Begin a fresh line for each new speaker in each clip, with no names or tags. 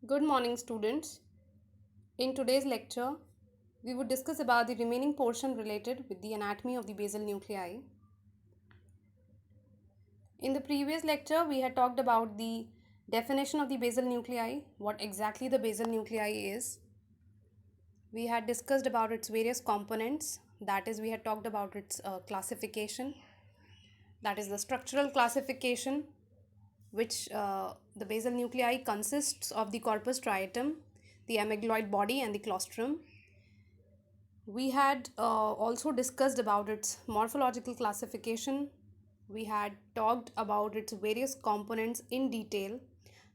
Good morning, students. In today's lecture, we would discuss about the remaining portion related with the anatomy of the basal nuclei. In the previous lecture, we had talked about the definition of the basal nuclei, what exactly the basal nuclei is. We had discussed about its various components, that is, we had talked about its classification, that is, the structural classification, which the basal nuclei consists of the corpus striatum, the amygdaloid body, and the claustrum. We had also discussed about its morphological classification. We had talked about its various components in detail.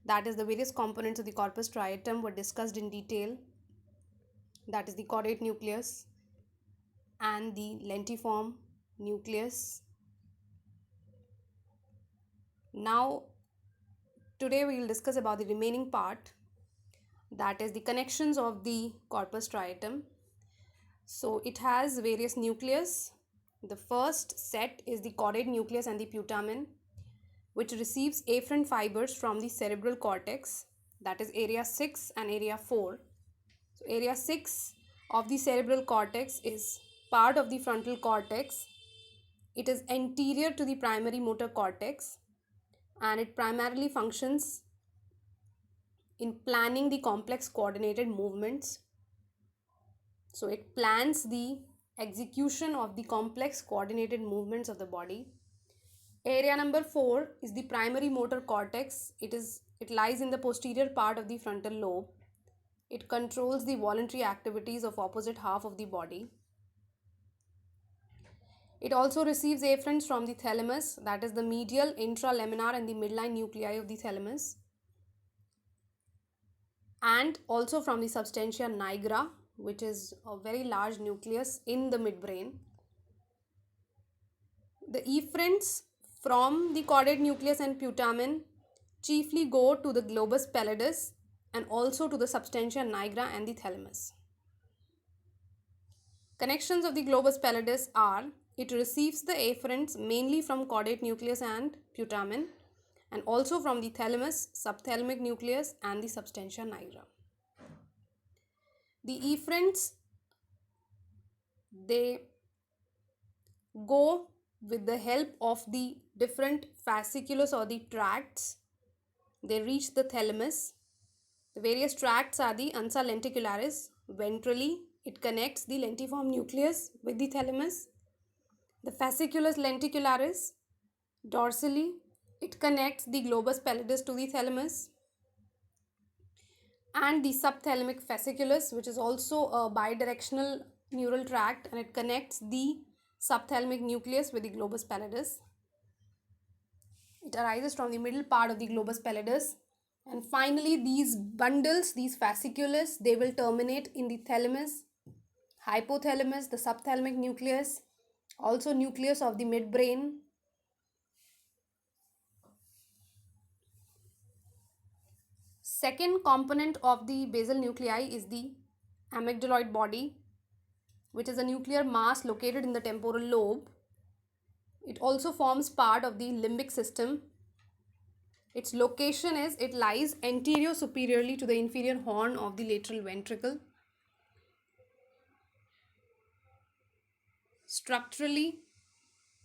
That is, the various components of the corpus striatum were discussed in detail. That is the caudate nucleus and the lentiform nucleus. Now, today we will discuss about the remaining part, that is the connections of the corpus striatum. So it has various nucleus. The first set is the caudate nucleus and the putamen, which receives afferent fibers from the cerebral cortex, that is area 6 and area 4. So area 6 of the cerebral cortex is part of the frontal cortex. It is anterior to the primary motor cortex and it primarily functions in planning the complex coordinated movements. So it plans the execution of the complex coordinated movements of the body. Area number 4 is the primary motor cortex. It lies in the posterior part of the frontal lobe. It controls the voluntary activities of opposite half of the body. It also receives afferents from the thalamus, that is the medial, intralaminar and the midline nuclei of the thalamus, and also from the substantia nigra, which is a very large nucleus in the midbrain. The efferents from the caudate nucleus and putamen chiefly go to the globus pallidus and also to the substantia nigra and the thalamus. Connections of the globus pallidus are: it receives the afferents mainly from caudate nucleus and putamen and also from the thalamus, subthalamic nucleus and the substantia nigra. The efferents, they go with the help of the different fasciculus or the tracts. They reach the thalamus. The various tracts are the ansa lenticularis. Ventrally, it connects the lentiform nucleus with the thalamus. The fasciculus lenticularis. Dorsally, it connects the globus pallidus to the thalamus. And the subthalamic fasciculus, which is also a bidirectional neural tract, and it connects the subthalamic nucleus with the globus pallidus. It arises from the middle part of the globus pallidus. And finally, these bundles, these fasciculus, they will terminate in the thalamus, hypothalamus, the subthalamic nucleus, also nucleus of the midbrain. Second component of the basal nuclei is the amygdaloid body, which is a nuclear mass located in the temporal lobe. It also forms part of the limbic system. Its location is, it lies anterior superiorly to the inferior horn of the lateral ventricle. Structurally,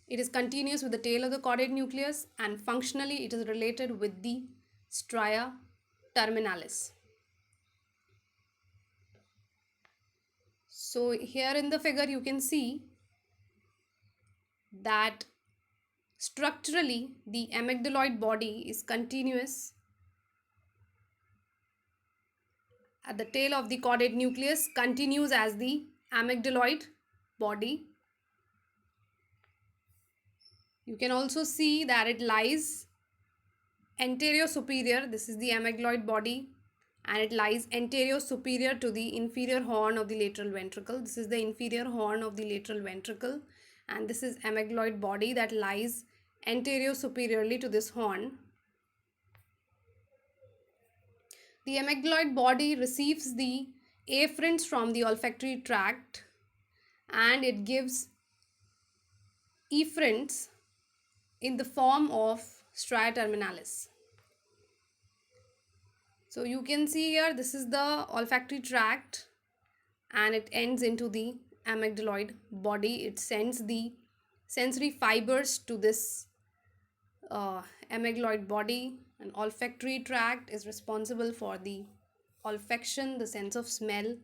it is continuous with the tail of the caudate nucleus, and functionally it is related with the stria terminalis. So here in the figure you can see that structurally the amygdaloid body is continuous at the tail of the caudate nucleus, continues as the amygdaloid body. You can also see that it lies anterior superior, this is the amygdaloid body, and it lies anterior superior to the inferior horn of the lateral ventricle. This is the inferior horn of the lateral ventricle, and this is amygdaloid body that lies anterior superiorly to this horn. The amygdaloid body receives the afferents from the olfactory tract and it gives efferents in the form of stria terminalis. So So you can see here, this is the olfactory tract and it ends into the amygdaloid body. It sends the sensory fibers to this amygdaloid body. And olfactory tract is responsible for the olfaction, the sense of smell.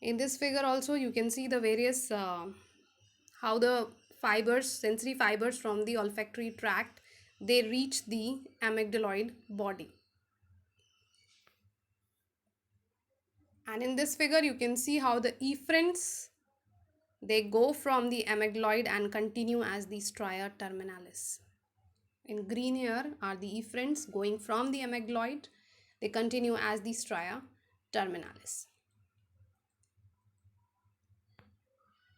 In this figure also you can see the various how the fibers, sensory fibers from the olfactory tract, they reach the amygdaloid body. And in this figure you can see how the efferents, they go from the amygdaloid and continue as the stria terminalis. In green here are the efferents going from the amygdaloid, they continue as the stria terminalis.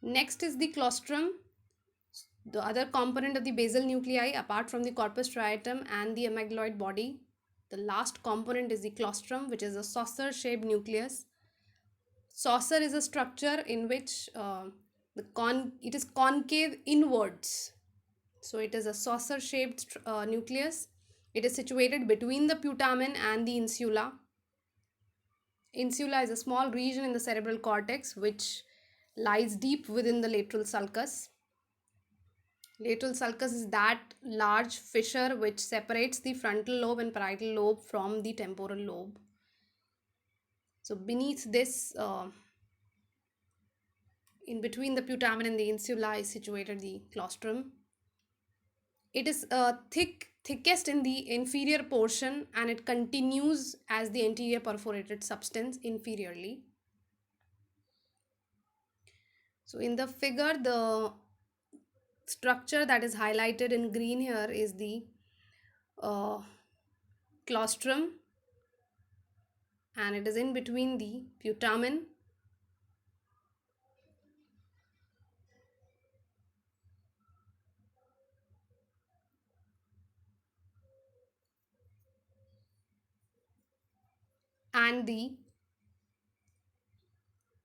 Next is the claustrum, the other component of the basal nuclei apart from the corpus striatum and the amygdaloid body. The last component is the claustrum, which is a saucer shaped nucleus. Saucer is a structure in which it is concave inwards. So it is a saucer shaped nucleus. It is situated between the putamen and the insula. Insula is a small region in the cerebral cortex which lies deep within the lateral sulcus. Lateral sulcus is that large fissure which separates the frontal lobe and parietal lobe from the temporal lobe. So beneath this, in between the putamen and the insula, is situated the claustrum. It is thickest in the inferior portion and it continues as the anterior perforated substance inferiorly. So in the figure, the structure that is highlighted in green here is the uh, claustrum, and it is in between the putamen and the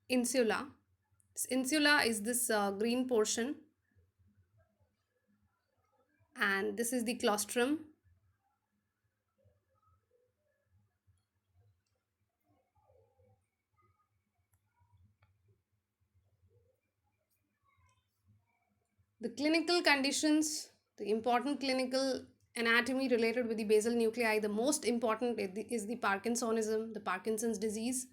insula. This insula is this green portion, and this is the claustrum. The clinical conditions, the important clinical anatomy related with the basal nuclei, the most important is the Parkinsonism. The Parkinson's disease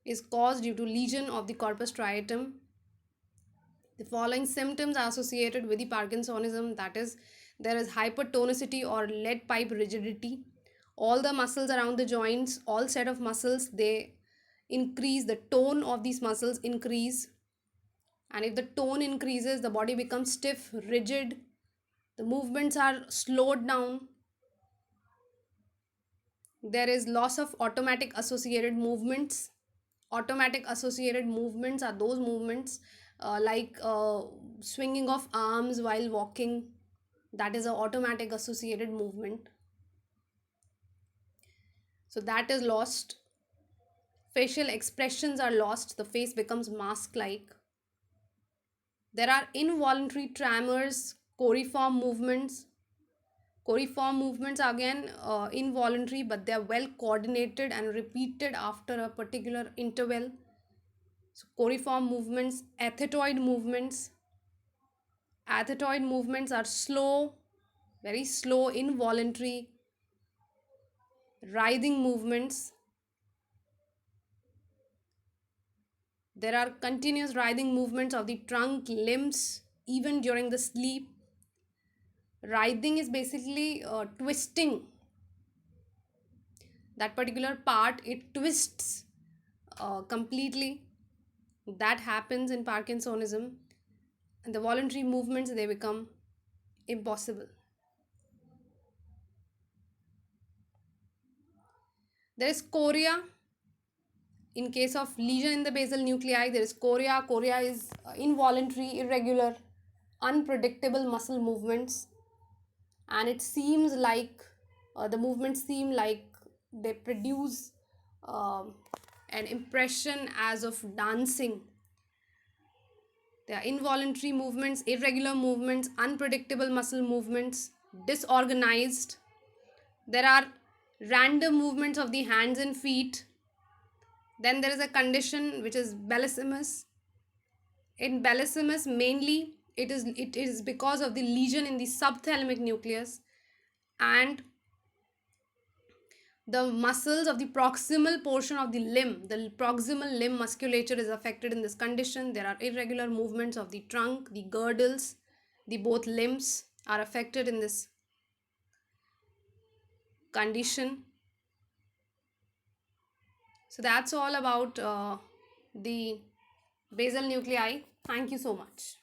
is caused due to lesion of the corpus striatum. The following symptoms are associated with the Parkinsonism, that is, there is hypertonicity or lead pipe rigidity. All the muscles around the joints, all set of muscles, they increase, the tone of these muscles increase. And if the tone increases, the body becomes stiff, rigid, the movements are slowed down. There is loss of automatic associated movements. Automatic associated movements are those movements like swinging of arms while walking. That is an automatic associated movement. So that is lost. Facial expressions are lost. The face becomes mask like. There are involuntary tremors, coriform movements. Coriform movements are again involuntary, but they are well coordinated and repeated after a particular interval. So coriform movements, athetoid movements. Athetoid movements are slow, very slow, involuntary, writhing movements. There are continuous writhing movements of the trunk, limbs, even during the sleep. Writhing is basically twisting. That particular part, it twists completely. That happens in Parkinsonism. And the voluntary movements, they become impossible. There is chorea. In case of lesion in the basal nuclei, there is chorea. Chorea is involuntary, irregular, unpredictable muscle movements, and it seems like the movements seem like they produce an impression as of dancing. They are involuntary movements, irregular movements, unpredictable muscle movements, disorganized. There are random movements of the hands and feet. Then there is a condition which is balismus. In balismus, mainly it is because of the lesion in the subthalamic nucleus, and the muscles of the proximal portion of the proximal limb musculature is affected in this condition. There are irregular movements of the trunk, the girdles, the both limbs are affected in this condition. So that's all about the basal nuclei. Thank you so much.